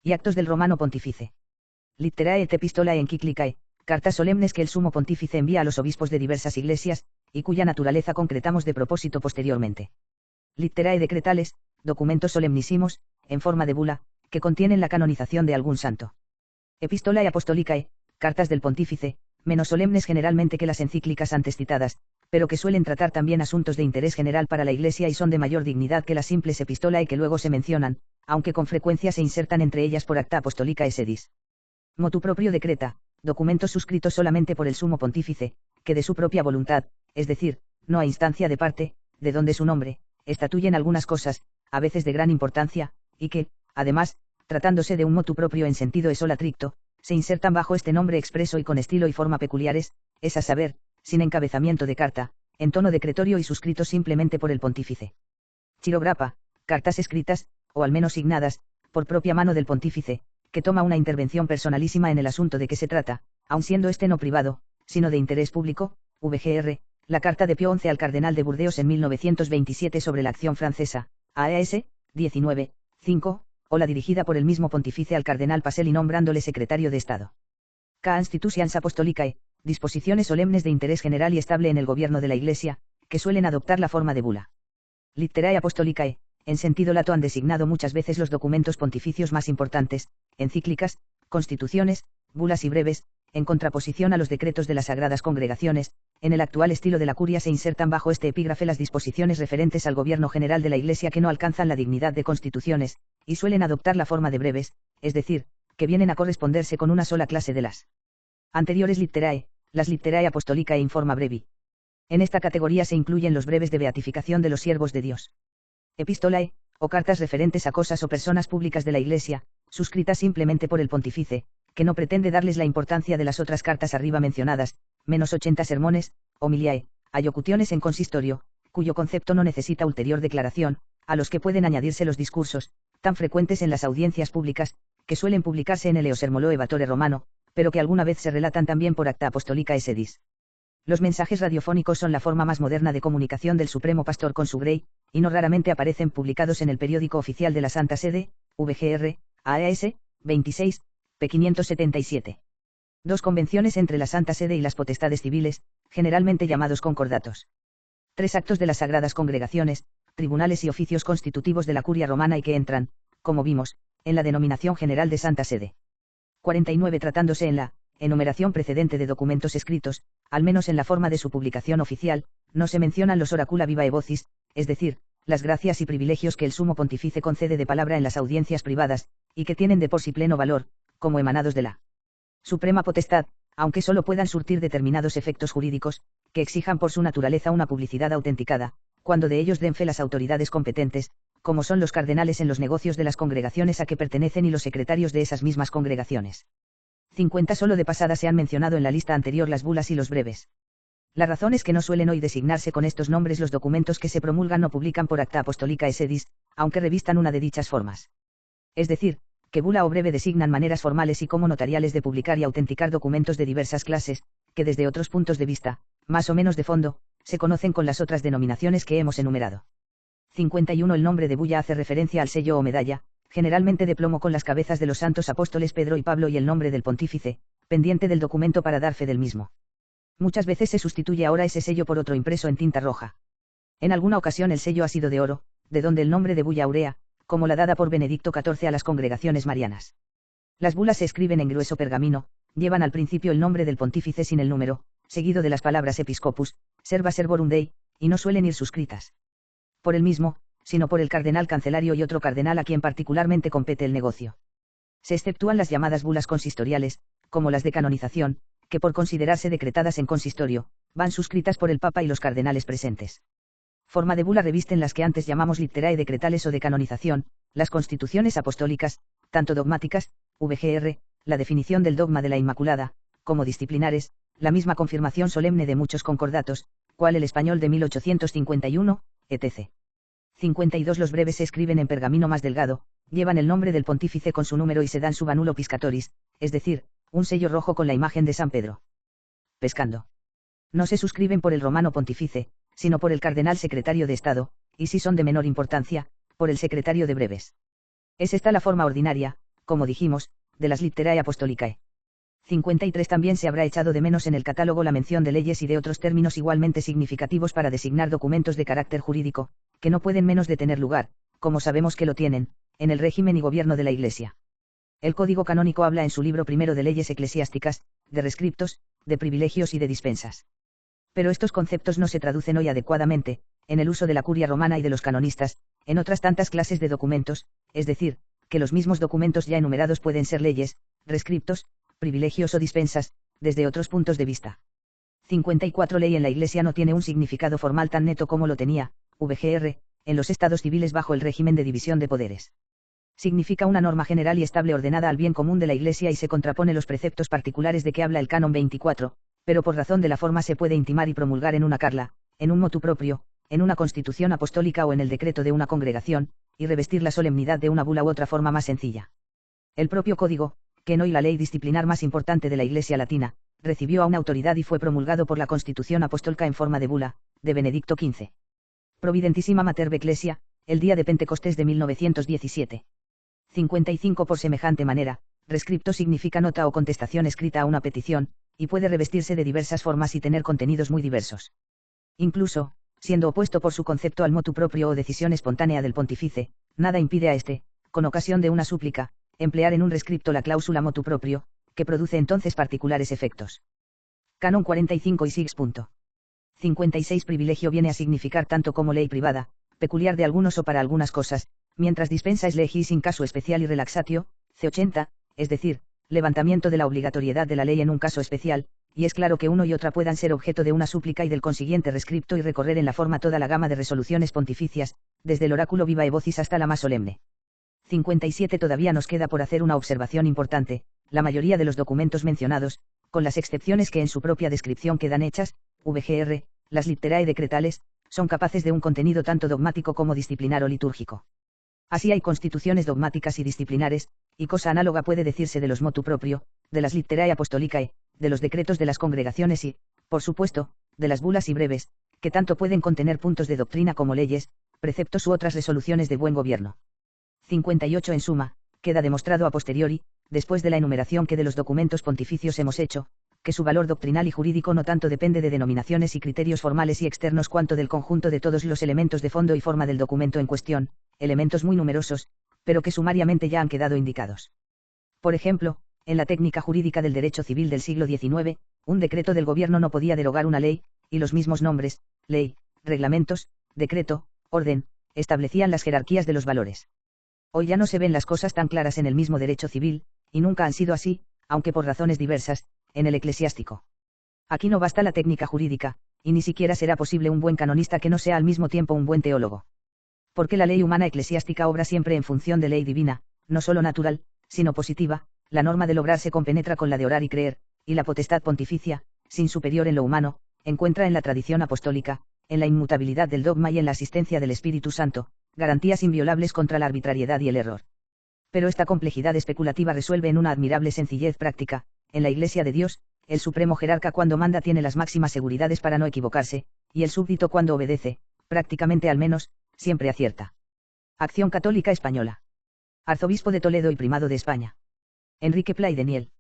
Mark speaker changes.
Speaker 1: y actos del Romano Pontífice. Litterae et epistolae encíclicae, cartas solemnes que el Sumo Pontífice envía a los obispos de diversas iglesias, y cuya naturaleza concretamos de propósito posteriormente. Litterae decretales, documentos solemnísimos, en forma de bula, que contienen la canonización de algún santo. Epistolae apostolicae, cartas del Pontífice, menos solemnes generalmente que las encíclicas antes citadas, pero que suelen tratar también asuntos de interés general para la Iglesia y son de mayor dignidad que las simples epistolae que luego se mencionan, aunque con frecuencia se insertan entre ellas por acta apostolicae sedis. Motu proprio decreta, documentos suscritos solamente por el Sumo Pontífice, que de su propia voluntad, es decir, no a instancia de parte, de donde su nombre, estatuyen algunas cosas, a veces de gran importancia, y que, además, tratándose de un motu proprio en sentido esolatricto, se insertan bajo este nombre expreso y con estilo y forma peculiares, es a saber, sin encabezamiento de carta, en tono decretorio y suscritos simplemente por el Pontífice. Chirograpa, cartas escritas, o al menos signadas, por propia mano del Pontífice, que toma una intervención personalísima en el asunto de que se trata, aun siendo este no privado, sino de interés público, VGR, la carta de Pío XI al cardenal de Burdeos en 1927 sobre la acción francesa, AES, 19, 5, o la dirigida por el mismo Pontífice al cardenal Pacelli nombrándole secretario de Estado. Constitutions Apostolicae, disposiciones solemnes de interés general y estable en el gobierno de la Iglesia, que suelen adoptar la forma de bula. Litterae Apostolicae, en sentido lato han designado muchas veces los documentos pontificios más importantes, encíclicas, constituciones, bulas y breves, en contraposición a los decretos de las sagradas congregaciones. En el actual estilo de la curia se insertan bajo este epígrafe las disposiciones referentes al gobierno general de la Iglesia que no alcanzan la dignidad de constituciones, y suelen adoptar la forma de breves, es decir, que vienen a corresponderse con una sola clase de las anteriores litterae, las litterae apostolicae in forma brevi. En esta categoría se incluyen los breves de beatificación de los siervos de Dios. Epistolae, o cartas referentes a cosas o personas públicas de la Iglesia, suscritas simplemente por el Pontífice, que no pretende darles la importancia de las otras cartas arriba mencionadas, menos 80 sermones, homiliae, allocutiones en consistorio, cuyo concepto no necesita ulterior declaración, a los que pueden añadirse los discursos, tan frecuentes en las audiencias públicas, que suelen publicarse en el Eosermoloe Vatore Romano, pero que alguna vez se relatan también por acta apostolicae sedis. Los mensajes radiofónicos son la forma más moderna de comunicación del Supremo Pastor con su Grey, y no raramente aparecen publicados en el periódico oficial de la Santa Sede, VGR, AES, 26, p. 577. Dos convenciones entre la Santa Sede y las potestades civiles, generalmente llamados concordatos. 3 actos de las sagradas congregaciones, tribunales y oficios constitutivos de la curia romana y que entran, como vimos, en la denominación general de Santa Sede. 49 tratándose en la enumeración precedente de documentos escritos, al menos en la forma de su publicación oficial, no se mencionan los oracula vivae vocis, es decir, las gracias y privilegios que el Sumo Pontífice concede de palabra en las audiencias privadas, y que tienen de por sí pleno valor, como emanados de la suprema potestad, aunque solo puedan surtir determinados efectos jurídicos, que exijan por su naturaleza una publicidad autenticada, cuando de ellos den fe las autoridades competentes, como son los cardenales en los negocios de las congregaciones a que pertenecen y los secretarios de esas mismas congregaciones. 50 solo de pasada se han mencionado en la lista anterior las bulas y los breves. La razón es que no suelen hoy designarse con estos nombres los documentos que se promulgan o publican por acta apostolicae sedis, aunque revistan una de dichas formas. Es decir, que bula o breve designan maneras formales y como notariales de publicar y autenticar documentos de diversas clases, que desde otros puntos de vista, más o menos de fondo, se conocen con las otras denominaciones que hemos enumerado. 51 El nombre de bulla hace referencia al sello o medalla, generalmente de plomo con las cabezas de los santos apóstoles Pedro y Pablo y el nombre del pontífice, pendiente del documento para dar fe del mismo. Muchas veces se sustituye ahora ese sello por otro impreso en tinta roja. En alguna ocasión el sello ha sido de oro, de donde el nombre de bulla aurea, como la dada por Benedicto XIV a las congregaciones marianas. Las bulas se escriben en grueso pergamino, llevan al principio el nombre del pontífice sin el número, seguido de las palabras episcopus, serva servorum Dei, y no suelen ir suscritas por el mismo, sino por el cardenal cancelario y otro cardenal a quien particularmente compete el negocio. Se exceptúan las llamadas bulas consistoriales, como las de canonización, que por considerarse decretadas en consistorio, van suscritas por el Papa y los cardenales presentes. Forma de bula revisten las que antes llamamos litterae decretales o de canonización, las constituciones apostólicas, tanto dogmáticas, VGR, la definición del dogma de la Inmaculada, como disciplinares, la misma confirmación solemne de muchos concordatos, cual el español de 1851, etc. 52 Los breves se escriben en pergamino más delgado, llevan el nombre del pontífice con su número y se dan su vanulo piscatoris, es decir, un sello rojo con la imagen de San Pedro pescando. No se suscriben por el romano pontífice, sino por el cardenal secretario de Estado, y si son de menor importancia, por el secretario de breves. Es esta la forma ordinaria, como dijimos, de las Litterae Apostolicae. 53 También se habrá echado de menos en el catálogo la mención de leyes y de otros términos igualmente significativos para designar documentos de carácter jurídico, que no pueden menos de tener lugar, como sabemos que lo tienen, en el régimen y gobierno de la Iglesia. El Código Canónico habla en su libro primero de leyes eclesiásticas, de rescriptos, de privilegios y de dispensas. Pero estos conceptos no se traducen hoy adecuadamente, en el uso de la curia romana y de los canonistas, en otras tantas clases de documentos, es decir, que los mismos documentos ya enumerados pueden ser leyes, rescriptos, privilegios o dispensas, desde otros puntos de vista. 54 Ley en la Iglesia no tiene un significado formal tan neto como lo tenía, VGR, en los estados civiles bajo el régimen de división de poderes. Significa una norma general y estable ordenada al bien común de la Iglesia y se contrapone los preceptos particulares de que habla el Canon 24, pero por razón de la forma se puede intimar y promulgar en una carla, en un motu proprio, en una constitución apostólica o en el decreto de una congregación, y revestir la solemnidad de una bula u otra forma más sencilla. El propio código, que en hoy la ley disciplinar más importante de la Iglesia latina, recibió a una autoridad y fue promulgado por la Constitución Apostólica en forma de bula, de Benedicto XV. Providentissima Mater Ecclesia, el día de Pentecostés de 1917. 55 Por semejante manera, rescripto significa nota o contestación escrita a una petición, y puede revestirse de diversas formas y tener contenidos muy diversos. Incluso, siendo opuesto por su concepto al motu proprio o decisión espontánea del pontífice, nada impide a este, con ocasión de una súplica, emplear en un rescripto la cláusula motu proprio, que produce entonces particulares efectos. Canon 45 y six. 56 Privilegio viene a significar tanto como ley privada, peculiar de algunos o para algunas cosas, mientras dispensa es legis in casu especial y relaxatio, C80, es decir, levantamiento de la obligatoriedad de la ley en un caso especial, y es claro que uno y otra puedan ser objeto de una súplica y del consiguiente rescripto y recorrer en la forma toda la gama de resoluciones pontificias, desde el oráculo viva vocis hasta la más solemne. 57 Todavía nos queda por hacer una observación importante: la mayoría de los documentos mencionados, con las excepciones que en su propia descripción quedan hechas, VGR, las Litterae decretales, son capaces de un contenido tanto dogmático como disciplinar o litúrgico. Así hay constituciones dogmáticas y disciplinares, y cosa análoga puede decirse de los motu proprio, de las Litterae Apostolicae, de los decretos de las congregaciones y, por supuesto, de las bulas y breves, que tanto pueden contener puntos de doctrina como leyes, preceptos u otras resoluciones de buen gobierno. 58 En suma, queda demostrado a posteriori, después de la enumeración que de los documentos pontificios hemos hecho, que su valor doctrinal y jurídico no tanto depende de denominaciones y criterios formales y externos cuanto del conjunto de todos los elementos de fondo y forma del documento en cuestión, elementos muy numerosos, pero que sumariamente ya han quedado indicados. Por ejemplo, en la técnica jurídica del derecho civil del siglo XIX, un decreto del gobierno no podía derogar una ley, y los mismos nombres, ley, reglamentos, decreto, orden, establecían las jerarquías de los valores. Hoy ya no se ven las cosas tan claras en el mismo derecho civil, y nunca han sido así, aunque por razones diversas, en el eclesiástico. Aquí no basta la técnica jurídica, y ni siquiera será posible un buen canonista que no sea al mismo tiempo un buen teólogo. Porque la ley humana eclesiástica obra siempre en función de ley divina, no solo natural, sino positiva. La norma del obrar se compenetra con la de orar y creer, y la potestad pontificia, sin superior en lo humano, encuentra en la tradición apostólica, en la inmutabilidad del dogma y en la asistencia del Espíritu Santo, garantías inviolables contra la arbitrariedad y el error. Pero esta complejidad especulativa resuelve en una admirable sencillez práctica: en la Iglesia de Dios, el supremo jerarca cuando manda tiene las máximas seguridades para no equivocarse, y el súbdito cuando obedece, prácticamente al menos, siempre acierta. Acción Católica Española. Arzobispo de Toledo y Primado de España. Enrique Pla y Deniel.